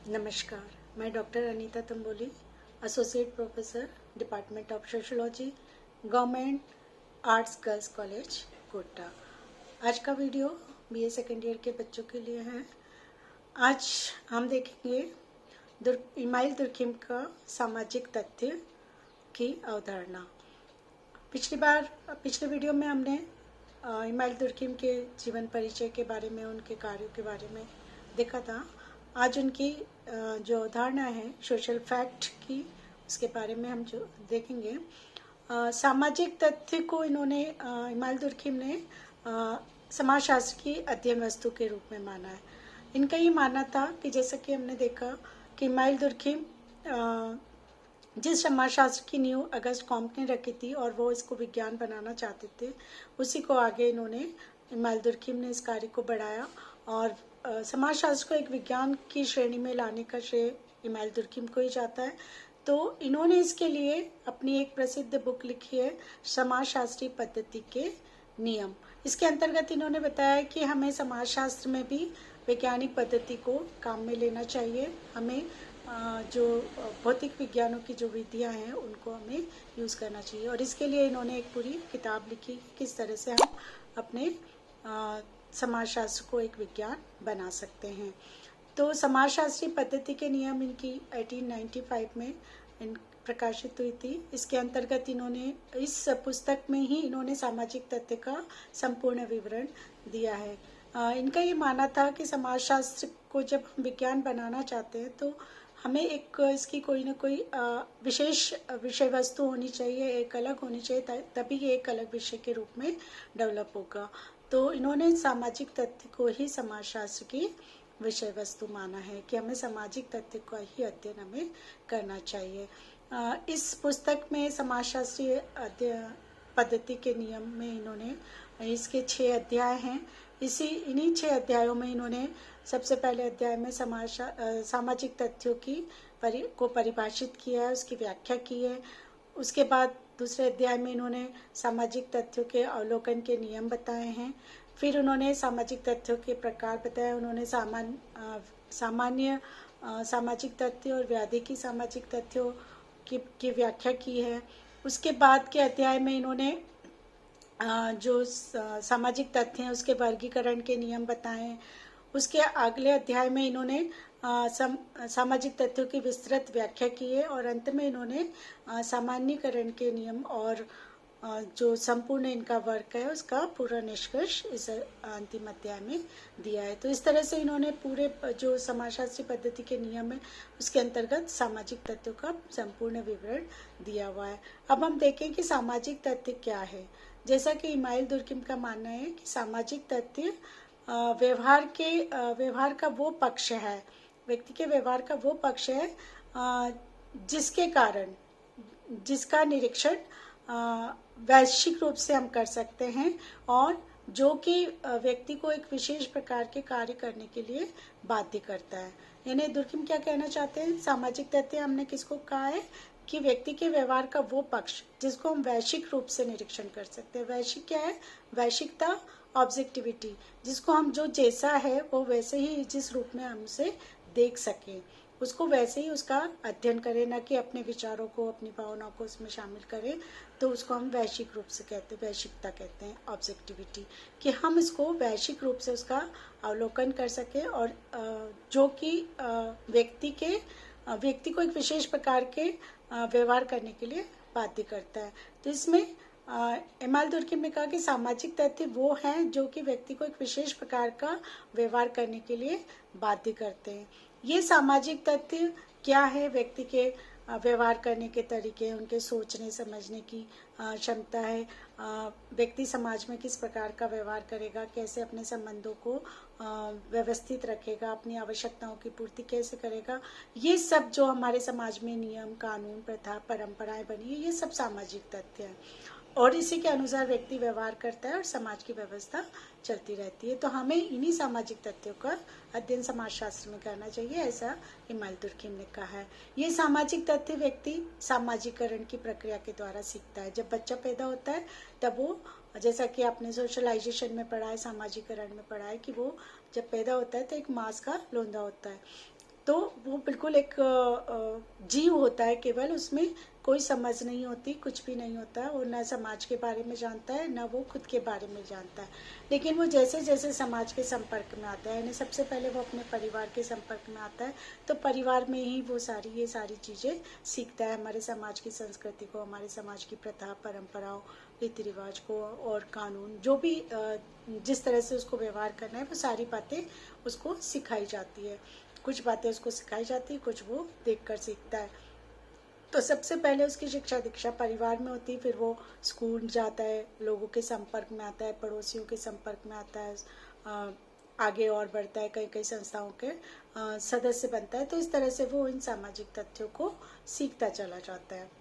नमस्कार, मैं doctor Anita Tamboli, associate professor, department of sociology, government arts girls college, Kota. आज का वीडियो बीए सेकेंड ईयर के बच्चों के लिए है। आज हम देखेंगे इमाइल दुर्खिम का सामाजिक तथ्य की अवधारणा। पिछले वीडियो में हमने इमाइल दुर्खिम के जीवन परिचय के बारे में, उनके कार्यों के बारे में देखा था। आज उनकी जो अवधारणा है सोशल फैक्ट की, उसके बारे में हम जो देखेंगे। सामाजिक तथ्य को इन्होंने इमाइल दुर्खिम ने समाजशास्त्र की अध्ययन वस्तु के रूप में माना है। इनका ये मानना था कि जैसा कि हमने देखा कि इमाइल दुर्खिम जिस समाजशास्त्र की नींव अगस्त कॉम्ट ने रखी थी और वो इसको विज्ञान बनाना चाहते थे, उसी को आगे इन्होंने इमाइल दुर्खिम ने इस कार्य को बढ़ाया और समाजशास्त्र को एक विज्ञान की श्रेणी में लाने का श्रेय इमाइल दुर्खिम को ही जाता है। तो इन्होंने इसके लिए अपनी एक प्रसिद्ध बुक लिखी है, समाजशास्त्रीय पद्धति के नियम। इसके अंतर्गत इन्होंने बताया कि हमें समाजशास्त्र में भी वैज्ञानिक पद्धति को काम में लेना चाहिए। हमें जो भौतिक विज्ञानों की जो विधियां हैं उनको हमें यूज़ करना चाहिए, और इसके लिए इन्होंने एक पूरी किताब लिखी, किस तरह से हम अपने समाजशास्त्र को एक विज्ञान बना सकते हैं। तो समाजशास्त्रीय पद्धति के नियम इनकी 1895 में प्रकाशित हुई थी। इसके अंतर्गत इन्होंने इस पुस्तक में ही इन्होंने सामाजिक तथ्य का संपूर्ण विवरण दिया है। इनका ये मानना था कि समाजशास्त्र को जब हम विज्ञान बनाना चाहते हैं तो हमें एक इसकी कोई ना कोई विशेष विषय वस्तु होनी चाहिए, एक अलग होनी चाहिए, तभी ये एक अलग विषय के रूप में डेवलप होगा। तो इन्होंने सामाजिक तथ्य को ही समाजशास्त्र की विषय वस्तु माना है कि हमें सामाजिक तथ्य का ही अध्ययन हमें करना चाहिए। इस पुस्तक में समाजशास्त्रीय पद्धति के नियम में इन्होंने इसके 6 अध्याय हैं। इन्हीं 6 अध्यायों में इन्होंने सबसे पहले अध्याय में सामाजिक तथ्यों को परिभाषित किया है, उसकी व्याख्या की है। उसके बाद दूसरे अध्याय में इन्होंने सामाजिक तथ्यों के अवलोकन के नियम बताए हैं। फिर उन्होंने सामाजिक तथ्यों के प्रकार बताए। उन्होंने सामान्य सामाजिक तथ्य और व्याधिकी सामाजिक तथ्यों की व्याख्या की है। उसके बाद के अध्याय में इन्होंने जो सामाजिक तथ्य हैं उसके वर्गीकरण के नियम बताए हैं। उसके अगले अध्याय में इन्होंने सामाजिक तथ्यों की विस्तृत व्याख्या की है, और अंत में इन्होंने सामान्यीकरण के नियम और जो संपूर्ण इनका वर्क है उसका पूरा निष्कर्ष इस अंतिम अध्याय में दिया है। तो इस तरह से इन्होंने पूरे जो समाजशास्त्री पद्धति के नियम है उसके अंतर्गत सामाजिक तथ्यों का संपूर्ण विवरण दिया हुआ है। अब हम देखें कि सामाजिक तथ्य क्या है। जैसा कि इमाइल दुर्खिम का मानना है कि सामाजिक तथ्य व्यवहार का वो पक्ष है, व्यक्ति के व्यवहार का वो पक्ष है जिसके कारण जिसका निरीक्षण वैश्विक रूप से हम कर सकते हैं और जो कि व्यक्ति को एक विशेष प्रकार के कार्य करने के लिए बाध्य करता है। यानी दुर्खिम क्या कहना चाहते हैं, सामाजिक तथ्य हमने किसको कहा है कि व्यक्ति के व्यवहार का वो पक्ष जिसको हम वैश्विक रूप से निरीक्षण कर सकते हैं। वैश्विक क्या है? वैश्विकता, ऑब्जेक्टिविटी, जिसको हम जो जैसा है वो वैसे ही जिस रूप में हमसे देख सकें, उसको वैसे ही उसका अध्ययन करें, न कि अपने विचारों को, अपनी भावनाओं को उसमें शामिल करें। तो उसको हम वैश्विक रूप से कहते हैं, वैश्विकता कहते हैं, ऑब्जेक्टिविटी, कि हम इसको वैश्विक रूप से उसका अवलोकन कर सकें और जो कि व्यक्ति को एक विशेष प्रकार के व्यवहार करने के लिए बाध्य करता है। तो इसमें इमाइल दुर्खिम ने कहा कि सामाजिक तथ्य वो हैं जो कि व्यक्ति को एक विशेष प्रकार का व्यवहार करने के लिए बाध्य करते हैं। ये सामाजिक तथ्य क्या है? व्यक्ति के व्यवहार करने के तरीके, उनके सोचने समझने की क्षमता है, व्यक्ति समाज में किस प्रकार का व्यवहार करेगा, कैसे अपने संबंधों को व्यवस्थित रखेगा, अपनी आवश्यकताओं की पूर्ति कैसे करेगा। ये सब जो हमारे समाज में नियम, कानून, प्रथा, परंपराएं बनी है, ये सब सामाजिक तथ्य है और इसी के अनुसार व्यक्ति व्यवहार करता है और समाज की व्यवस्था चलती रहती है। तो हमें इन्हीं सामाजिक तथ्यों का अध्ययन समाजशास्त्र में करना चाहिए, ऐसा इमाइल दुर्खिम ने कहा है। ये सामाजिक तथ्य व्यक्ति सामाजिकरण की प्रक्रिया के द्वारा सीखता है। जब बच्चा पैदा होता है तब वो, जैसा कि आपने सोशलाइजेशन में पढ़ा है, सामाजिकरण में पढ़ा है कि वो जब पैदा होता है तो एक मांस का लोंदा होता है। तो वो बिल्कुल एक जीव होता है केवल, उसमें कोई समझ नहीं होती, कुछ भी नहीं होता है। वो ना समाज के बारे में जानता है, ना वो खुद के बारे में जानता है। लेकिन वो जैसे जैसे समाज के संपर्क में आता है, यानी सबसे पहले वो अपने परिवार के संपर्क में आता है, तो परिवार में ही वो ये सारी चीज़ें सीखता है, हमारे समाज की संस्कृति को, हमारे समाज की प्रथा परंपराओं, रीति रिवाज को और कानून, जो भी जिस तरह से उसको व्यवहार करना है, वो सारी बातें उसको सिखाई जाती है। कुछ बातें उसको सिखाई जाती है, कुछ वो देखकर सीखता है। तो सबसे पहले उसकी शिक्षा दीक्षा परिवार में होती है, फिर वो स्कूल जाता है, लोगों के संपर्क में आता है, पड़ोसियों के संपर्क में आता है, आगे और बढ़ता है, कई कई संस्थाओं के सदस्य बनता है। तो इस तरह से वो इन सामाजिक तथ्यों को सीखता चला जाता है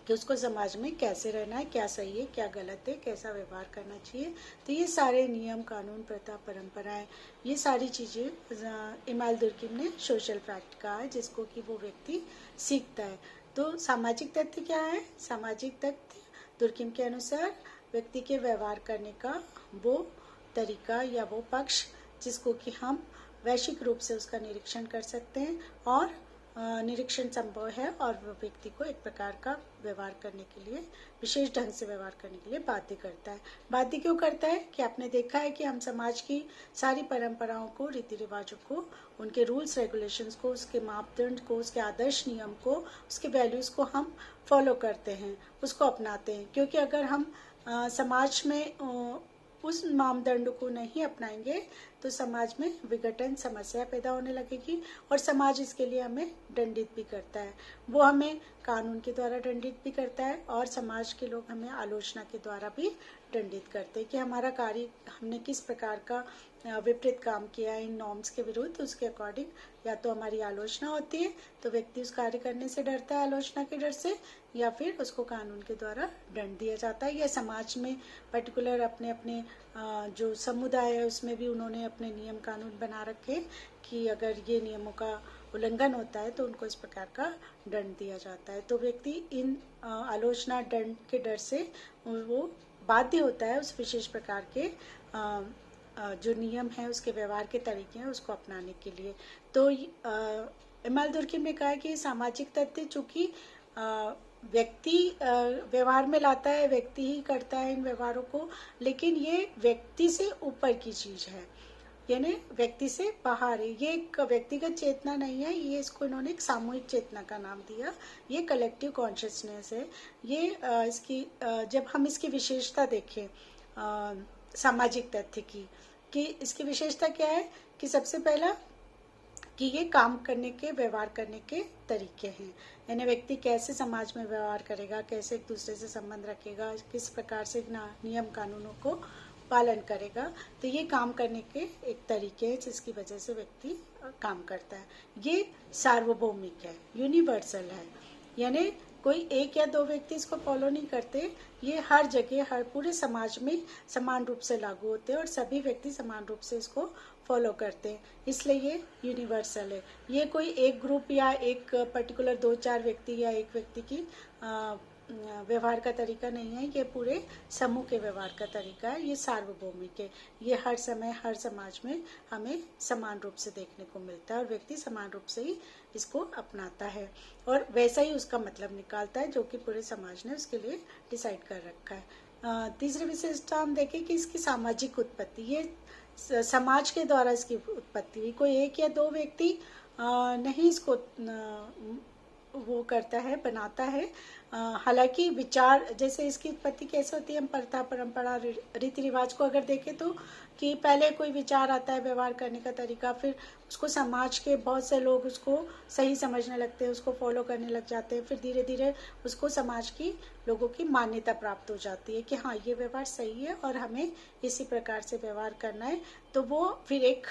कि उसको समाज में कैसे रहना है, क्या सही है, क्या गलत है, कैसा व्यवहार करना चाहिए। तो ये सारे नियम, कानून, प्रथा, परंपराएं, ये सारी चीज़ें इमाल दुर्किम ने सोशल फैक्ट कहा है, जिसको कि वो व्यक्ति सीखता है। तो सामाजिक तथ्य क्या है? सामाजिक तथ्य दुर्किम के अनुसार व्यक्ति के व्यवहार करने का वो तरीका या वो पक्ष जिसको कि हम वैश्विक रूप से उसका निरीक्षण कर सकते हैं, और निरीक्षण संभव है, और वो व्यक्ति को एक प्रकार का व्यवहार करने के लिए, विशेष ढंग से व्यवहार करने के लिए बाध्य करता है। बाध्य क्यों करता है? कि आपने देखा है कि हम समाज की सारी परंपराओं को, रीति रिवाजों को, उनके रूल्स रेगुलेशंस को, उसके मापदंड को, उसके आदर्श नियम को, उसके वैल्यूज को हम फॉलो करते हैं, उसको अपनाते हैं। क्योंकि अगर हम समाज में उस मापदंड को नहीं अपनाएंगे तो समाज में विघटन, समस्या पैदा होने लगेगी, और समाज इसके लिए हमें दंडित भी करता है। वो हमें कानून के द्वारा दंडित भी करता है, और समाज के लोग हमें आलोचना के द्वारा भी दंडित करते हैं कि हमारा कार्य, हमने किस प्रकार का विपरीत काम किया इन नॉर्म्स के विरुद्ध, उसके अकॉर्डिंग या तो हमारी आलोचना होती है, तो व्यक्ति उस कार्य करने से डरता है आलोचना के डर से, या फिर उसको कानून के द्वारा दंड दिया जाता है, या समाज में पर्टिकुलर अपने अपने जो समुदाय है उसमें भी उन्होंने अपने नियम कानून बना रखे कि अगर ये नियमों का उल्लंघन होता है तो उनको इस प्रकार का दंड दिया जाता है। तो व्यक्ति इन आलोचना, दंड के डर से वो बाध्य होता है उस विशेष प्रकार के जो नियम है, उसके व्यवहार के तरीके हैं, उसको अपनाने के लिए। तो इमाल दुर्किम ने कहा कि सामाजिक तथ्य चूंकि व्यक्ति व्यवहार में लाता है, व्यक्ति ही करता है इन व्यवहारों को, लेकिन ये व्यक्ति से ऊपर की चीज है, यानी व्यक्ति से बाहर है। ये एक व्यक्तिगत चेतना नहीं है, ये इसको इन्होंने एक सामूहिक चेतना का नाम दिया। ये कलेक्टिव कॉन्शियसनेस है। ये इसकी जब हम इसकी विशेषता देखें सामाजिक तथ्य की, कि इसकी विशेषता क्या है, कि सबसे पहला कि ये काम करने के, व्यवहार करने के तरीके हैं, यानी व्यक्ति कैसे समाज में व्यवहार करेगा, कैसे एक दूसरे से संबंध रखेगा, किस प्रकार से नियम कानूनों को पालन करेगा। तो ये काम करने के एक तरीके हैं जिसकी वजह से व्यक्ति काम करता है। ये सार्वभौमिक है, यूनिवर्सल है, यानी कोई एक या दो व्यक्ति इसको फॉलो नहीं करते, ये हर जगह, हर पूरे समाज में समान रूप से लागू होते हैं, और सभी व्यक्ति समान रूप से इसको फॉलो करते हैं, इसलिए ये यूनिवर्सल है। ये कोई एक ग्रुप या एक पर्टिकुलर 2-4 व्यक्ति या एक व्यक्ति की व्यवहार का तरीका नहीं है, ये पूरे समूह के व्यवहार का तरीका है। ये सार्वभौमिक है, ये हर समय, हर समाज में हमें समान रूप से देखने को मिलता है, और व्यक्ति समान रूप से ही इसको अपनाता है, और वैसा ही उसका मतलब निकालता है जो कि पूरे समाज ने उसके लिए डिसाइड कर रखा है। तीसरी विशेषता हम देखें कि इसकी सामाजिक उत्पत्ति, ये समाज के द्वारा इसकी उत्पत्ति हुई, कोई एक या दो व्यक्ति नहीं इसको वो करता है, बनाता है। हालांकि विचार, जैसे इसकी उत्पत्ति कैसे होती है, हम प्रथा, परंपरा, रीति रिवाज को अगर देखें तो कि पहले कोई विचार आता है, व्यवहार करने का तरीका, फिर उसको समाज के बहुत से लोग उसको सही समझने लगते हैं, उसको फॉलो करने लग जाते हैं, फिर धीरे धीरे उसको समाज की लोगों की मान्यता प्राप्त हो जाती है कि हाँ, ये व्यवहार सही है और हमें इसी प्रकार से व्यवहार करना है। तो वो फिर एक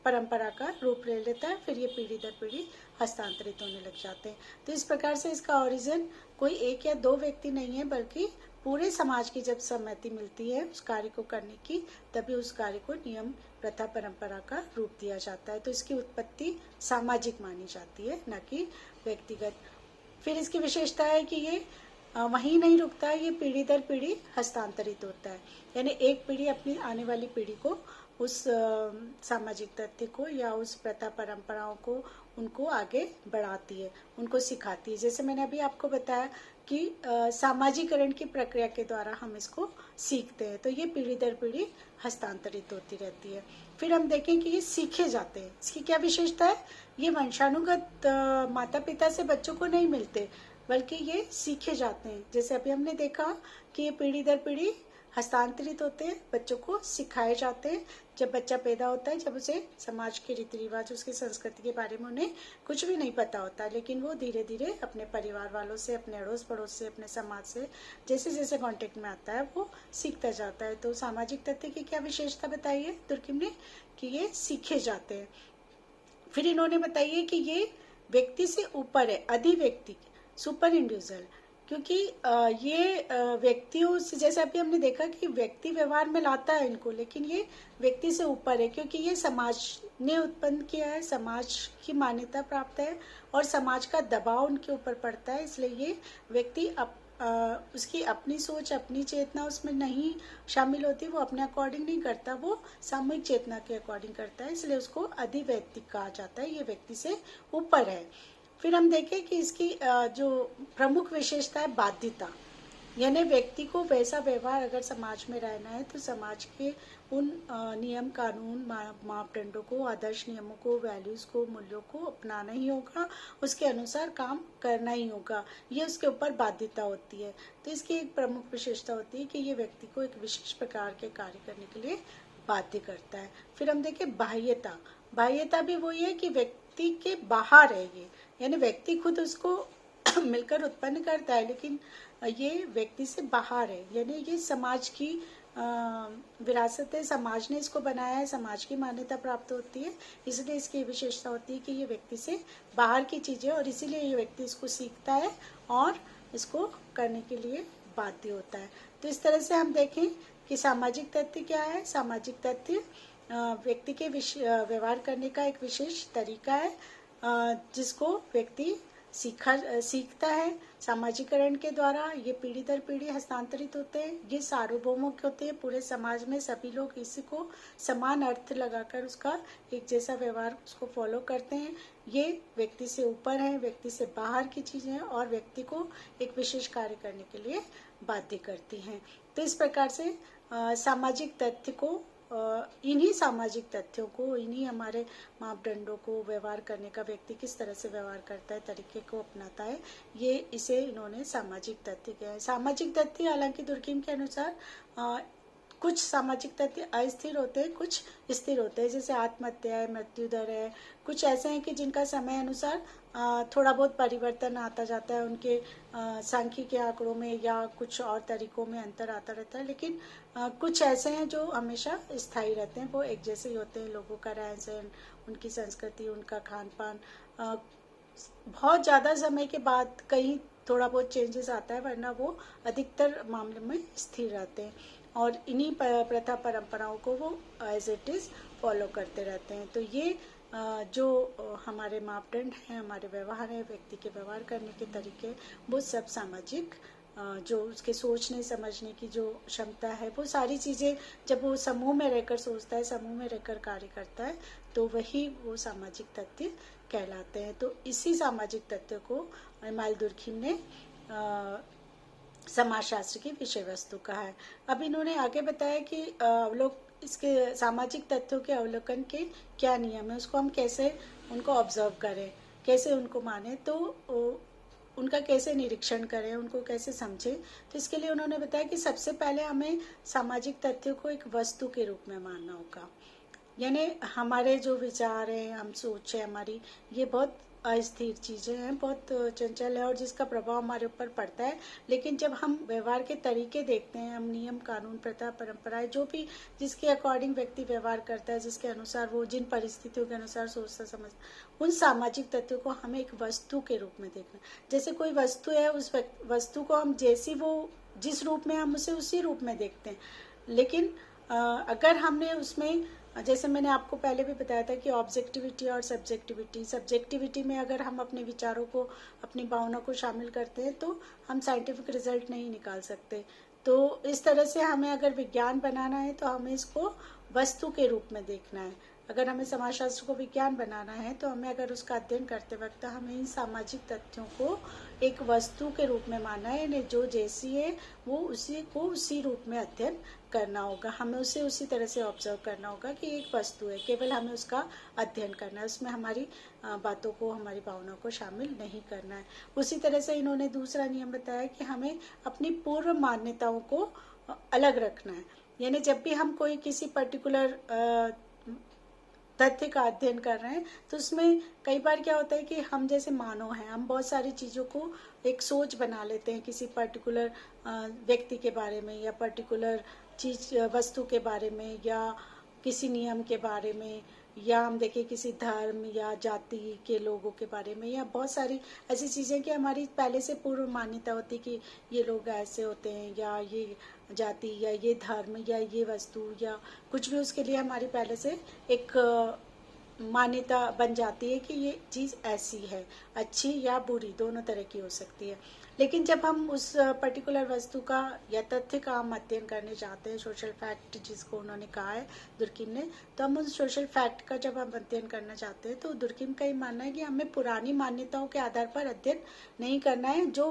परंपरा का रूप ले लेता है, फिर ये पीढ़ी दर पीढ़ी हस्तांतरित होने लग जाते हैं। तो इस प्रकार से इसका ओरिजिन कोई एक या दो व्यक्ति नहीं है, बल्कि पूरे समाज की जब सहमति मिलती है उस कार्य को करने की, तभी उस कार्य को नियम, प्रथा, परंपरा का रूप दिया जाता है। तो इसकी उत्पत्ति सामाजिक मानी जाती है, न कि व्यक्तिगत। फिर इसकी विशेषता है कि ये वहीं नहीं रुकता है, ये पीढ़ी दर पीढ़ी हस्तांतरित होता है, यानी एक पीढ़ी अपनी आने वाली पीढ़ी को उस सामाजिक तथ्य को या उस प्रथा परंपराओं को उनको आगे बढ़ाती है, उनको सिखाती है। जैसे मैंने अभी आपको बताया कि सामाजिकरण की प्रक्रिया के द्वारा हम इसको सीखते हैं, तो ये पीढ़ी दर पीढ़ी हस्तांतरित होती रहती है। फिर हम देखें कि ये सीखे जाते हैं। इसकी क्या विशेषता है? ये वंशानुगत माता पिता से बच्चों को नहीं मिलते, बल्कि ये सीखे जाते हैं। जैसे अभी हमने देखा कि ये पीढ़ी दर पीढ़ी हस्तांतरित होते हैं, बच्चों को सिखाए जाते हैं। जब बच्चा पैदा होता है, जब उसे समाज के रीति रिवाज, उसकी संस्कृति के बारे में उन्हें कुछ भी नहीं पता होता, लेकिन वो धीरे धीरे अपने परिवार वालों से, अपने अड़ोस पड़ोस से, अपने समाज से जैसे जैसे कांटेक्ट में आता है वो सीखता जाता है। तो सामाजिक तथ्य की क्या विशेषता बताई है दुर्किम ने? कि ये सीखे जाते हैं। फिर इन्होंने बताई है कि ये व्यक्ति से ऊपर है, अधिव्यक्ति, सुपर इंडिविजुअल, क्योंकि ये व्यक्तियों से, जैसे अभी हमने देखा कि व्यक्ति व्यवहार में लाता है इनको, लेकिन ये व्यक्ति से ऊपर है, क्योंकि ये समाज ने उत्पन्न किया है, समाज की मान्यता प्राप्त है और समाज का दबाव उनके ऊपर पड़ता है। इसलिए ये व्यक्ति उसकी अपनी सोच, अपनी चेतना उसमें नहीं शामिल होती, वो अपने अकॉर्डिंग नहीं करता, वो सामूहिक चेतना के अकॉर्डिंग करता है, इसलिए उसको अधिव्यक्ति कहा जाता है। ये व्यक्ति से ऊपर है। फिर हम देखें कि इसकी जो प्रमुख विशेषता है बाध्यता, यानी व्यक्ति को वैसा व्यवहार अगर समाज में रहना है तो समाज के उन नियम कानून मापदंडों को, आदर्श नियमों को, वैल्यूज को, मूल्यों को अपनाना ही होगा, उसके अनुसार काम करना ही होगा। ये उसके ऊपर बाध्यता होती है। तो इसकी एक प्रमुख विशेषता होती है कि ये व्यक्ति को एक विशेष प्रकार के कार्य करने के लिए बाध्य करता है। फिर हम देखें बाह्यता। बाह्यता भी वही है कि व्यक्ति के बाहर है ये, यानी व्यक्ति खुद उसको मिलकर उत्पन्न करता है, लेकिन ये व्यक्ति से बाहर है, यानी ये समाज की विरासत है, समाज ने इसको बनाया है, समाज की मान्यता प्राप्त होती है, इसलिए इसकी विशेषता होती है कि ये व्यक्ति से बाहर की चीजें, और इसीलिए ये व्यक्ति इसको सीखता है और इसको करने के लिए बाध्य होता है। तो इस तरह से हम देखें कि सामाजिक तथ्य क्या है। सामाजिक तथ्य व्यक्ति के व्यवहार करने का एक विशेष तरीका है, जिसको व्यक्ति सीखता है सामाजिकरण के द्वारा। ये पीढ़ी दर पीढ़ी हस्तांतरित होते हैं, ये सार्वभौमिक होते हैं, पूरे समाज में सभी लोग इसी को समान अर्थ लगाकर उसका एक जैसा व्यवहार उसको फॉलो करते हैं। ये व्यक्ति से ऊपर है, व्यक्ति से बाहर की चीजें हैं और व्यक्ति को एक विशेष कार्य करने के लिए बाध्य करती हैं। तो इस प्रकार से सामाजिक तथ्य को, इन्हीं सामाजिक तथ्यों को, इन्हीं हमारे मापदंडों को, व्यवहार करने का व्यक्ति किस तरह से व्यवहार करता है, तरीके को अपनाता है, ये इसे इन्होंने सामाजिक तथ्य किया है। सामाजिक तथ्य हालांकि दुर्किम के अनुसार कुछ सामाजिक तथ्य अस्थिर होते हैं, कुछ स्थिर होते हैं, जैसे आत्महत्या है, मृत्यु दर है, कुछ ऐसे हैं कि जिनका समय अनुसार थोड़ा बहुत परिवर्तन आता जाता है, उनके सांख्यिकी आंकड़ों में या कुछ और तरीकों में अंतर आता रहता है, लेकिन कुछ ऐसे हैं जो हमेशा स्थायी रहते हैं, वो एक जैसे ही होते हैं। लोगों का रहन सहन, उनकी संस्कृति, उनका खान पान, बहुत ज़्यादा समय के बाद कहीं थोड़ा बहुत चेंजेस आता है, वरना वो अधिकतर मामले में स्थिर रहते हैं और इन्हीं प्रथा परंपराओं को वो एज इट इज़ फॉलो करते रहते हैं। तो ये जो हमारे मापदंड हैं, हमारे व्यवहार है, व्यक्ति के व्यवहार करने के तरीके, वो सब सामाजिक, जो उसके सोचने समझने की जो क्षमता है, वो सारी चीज़ें जब वो समूह में रहकर सोचता है, समूह में रहकर कार्य करता है, तो वही वो सामाजिक तथ्य कहलाते हैं। तो इसी सामाजिक तथ्य को इमाइल दुर्खिम ने समाजशास्त्र की विषय वस्तु कहा है। अब इन्होंने आगे बताया कि लोग इसके सामाजिक तथ्यों के अवलोकन के क्या नियम है, उसको हम कैसे उनको ऑब्जर्व करें, कैसे उनको माने, तो उनका कैसे निरीक्षण करें, उनको कैसे समझें। तो इसके लिए उन्होंने बताया कि सबसे पहले हमें सामाजिक तथ्यों को एक वस्तु के रूप में मानना होगा, यानी हमारे जो विचार हैं, हम सोच है हमारी, ये बहुत अस्थिर चीजें हैं, बहुत चंचल है और जिसका प्रभाव हमारे ऊपर पड़ता है। लेकिन जब हम व्यवहार के तरीके देखते हैं, हम नियम कानून प्रथा परंपराएं, जो भी जिसके अकॉर्डिंग व्यक्ति व्यवहार करता है, जिसके अनुसार वो जिन परिस्थितियों के अनुसार सोचता समझता, उन सामाजिक तत्वों को हमें एक वस्तु के रूप में देखना। जैसे कोई वस्तु है, उस वस्तु को हम जैसी वो जिस रूप में, हम उसे उसी रूप में देखते हैं। लेकिन अगर हमने उसमें, जैसे मैंने आपको पहले भी बताया था कि ऑब्जेक्टिविटी और सब्जेक्टिविटी में अगर हम अपने विचारों को, अपनी भावना को शामिल करते हैं, तो हम साइंटिफिक रिजल्ट नहीं निकाल सकते। तो इस तरह से हमें अगर विज्ञान बनाना है तो हमें इसको वस्तु के रूप में देखना है। अगर हमें समाजशास्त्र को विज्ञान बनाना है तो हमें अगर उसका अध्ययन करते वक्त हमें इन सामाजिक तथ्यों को एक वस्तु के रूप में मानना है, यानी जो जैसी है वो उसी को उसी रूप में अध्ययन करना होगा। हमें उसे उसी तरह से ऑब्जर्व करना होगा कि एक वस्तु है, केवल हमें उसका अध्ययन करना है, उसमें हमारी बातों को, हमारी भावनाओं को शामिल नहीं करना है। उसी तरह से इन्होंने दूसरा नियम बताया कि हमें अपनी पूर्व मान्यताओं को अलग रखना है। यानी जब भी हम कोई किसी पर्टिकुलर तथ्य का अध्ययन कर रहे हैं तो उसमें कई बार क्या होता है कि हम जैसे मानव हैं, हम बहुत सारी चीज़ों को एक सोच बना लेते हैं किसी पर्टिकुलर व्यक्ति के बारे में, या पर्टिकुलर चीज वस्तु के बारे में, या किसी नियम के बारे में, या हम देखें किसी धर्म या जाति के लोगों के बारे में, या बहुत सारी ऐसी चीज़ें कि हमारी पहले से पूर्व मान्यता होती कि ये लोग ऐसे होते हैं, या ये जाति या ये धर्म या ये वस्तु या कुछ भी, उसके लिए हमारी पहले से एक मान्यता बन जाती है कि ये चीज़ ऐसी है, अच्छी या बुरी दोनों तरह की हो सकती है। लेकिन जब हम उस पर्टिकुलर वस्तु का या तथ्य का हम अध्ययन करने जाते हैं, सोशल फैक्ट जिसको उन्होंने कहा है दुर्किम ने, तो हम उस सोशल फैक्ट का जब हम अध्ययन करना चाहते हैं तो दुर्किम का ये मानना है कि हमें पुरानी मान्यताओं के आधार पर अध्ययन नहीं करना है। जो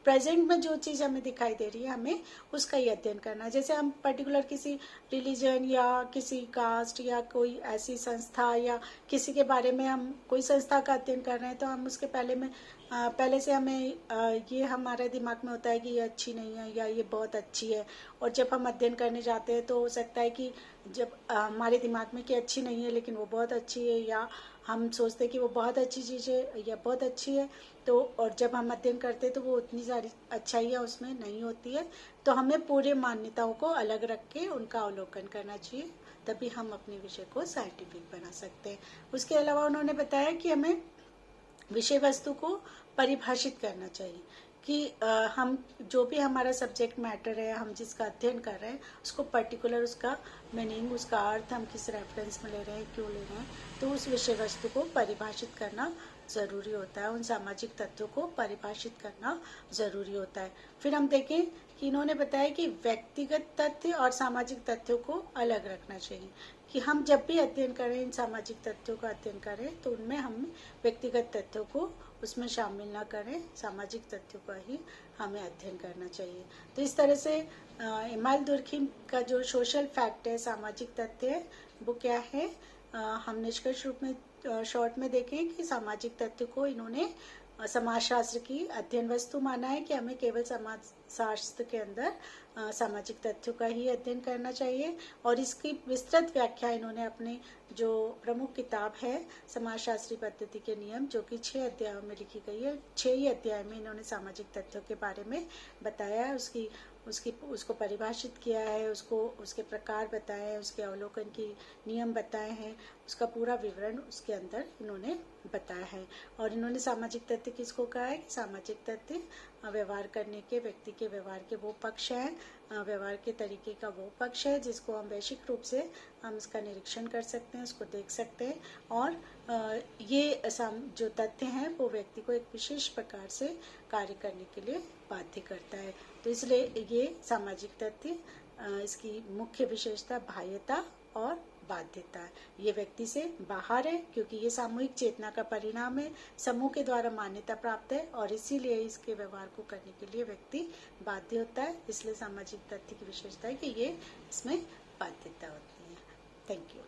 प्रेजेंट में जो चीज़ हमें दिखाई दे रही है हमें उसका ही अध्ययन करना है। जैसे हम पर्टिकुलर किसी रिलीजन या किसी कास्ट या कोई ऐसी संस्था या किसी के बारे में हम कोई संस्था का अध्ययन कर रहे हैं तो हम उसके पहले से हमें ये हमारे दिमाग में होता है कि ये अच्छी नहीं है या ये बहुत अच्छी है। और जब हम अध्ययन करने जाते हैं तो हो सकता है कि जब हमारे दिमाग में कि अच्छी नहीं है लेकिन वो बहुत अच्छी है, या हम सोचते हैं कि वो बहुत अच्छी चीज़ है या बहुत अच्छी है, तो और जब हम अध्ययन करते हैं तो वो उतनी सारी अच्छाइयाँ उसमें नहीं होती है। तो हमें पूरे मान्यताओं को अलग रख के उनका अवलोकन करना चाहिए, तभी हम अपने विषय को साइंटिफिक बना सकते हैं। उसके अलावा उन्होंने बताया कि हमें विषय वस्तु को परिभाषित करना चाहिए कि हम जो भी हमारा सब्जेक्ट मैटर है, हम जिसका अध्ययन कर रहे हैं उसको पर्टिकुलर उसका मीनिंग, उसका अर्थ हम किस रेफरेंस में ले रहे हैं, क्यों ले रहे हैं, तो उस विषय वस्तु को परिभाषित करना ज़रूरी होता है। उन सामाजिक तत्वों को परिभाषित करना ज़रूरी होता है। फिर हम देखें कि इन्होंने बताया कि व्यक्तिगत तथ्य और सामाजिक तथ्यों को अलग रखना चाहिए, कि हम जब भी अध्ययन करें, इन सामाजिक तथ्यों का अध्ययन करें तो उनमें हम व्यक्तिगत तथ्यों को उसमें शामिल ना करें, सामाजिक तथ्यों का ही हमें अध्ययन करना चाहिए। तो इस तरह से इमाइल दुर्खिम का जो सोशल फैक्ट है, सामाजिक तथ्य है, वो क्या है, हम निष्कर्ष रूप में शॉर्ट में देखें कि सामाजिक तथ्य को इन्होंने समाजशास्त्र की अध्ययन वस्तु माना है, कि हमें केवल समाजशास्त्र के अंदर सामाजिक तथ्यों का ही अध्ययन करना चाहिए। और इसकी विस्तृत व्याख्या इन्होंने अपने जो प्रमुख किताब है समाजशास्त्री पद्धति के नियम, जो कि 6 अध्यायों में लिखी गई है, 6 ही अध्याय में इन्होंने सामाजिक तथ्यों के बारे में बताया है, उसको परिभाषित किया है, उसके प्रकार बताए हैं, उसके अवलोकन की नियम बताए हैं, उसका पूरा विवरण उसके अंदर इन्होंने बताया है। और इन्होंने सामाजिक तथ्य किसको कहा है कि सामाजिक तथ्य व्यवहार करने के, व्यक्ति के व्यवहार के वो पक्ष हैं, व्यवहार के तरीके का वो पक्ष है जिसको हम वैश्विक रूप से हम इसका निरीक्षण कर सकते हैं, उसको देख सकते हैं। और ये जो तथ्य हैं वो व्यक्ति को एक विशेष प्रकार से कार्य करने के लिए बाध्य करता है। तो इसलिए ये सामाजिक तथ्य, इसकी मुख्य विशेषता बाह्यता और बाध्यता है। ये व्यक्ति से बाहर है क्योंकि ये सामूहिक चेतना का परिणाम है, समूह के द्वारा मान्यता प्राप्त है, और इसीलिए इसके व्यवहार को करने के लिए व्यक्ति बाध्य होता है। इसलिए सामाजिक तथ्य की विशेषता है कि ये इसमें बाध्यता होती है। Thank you.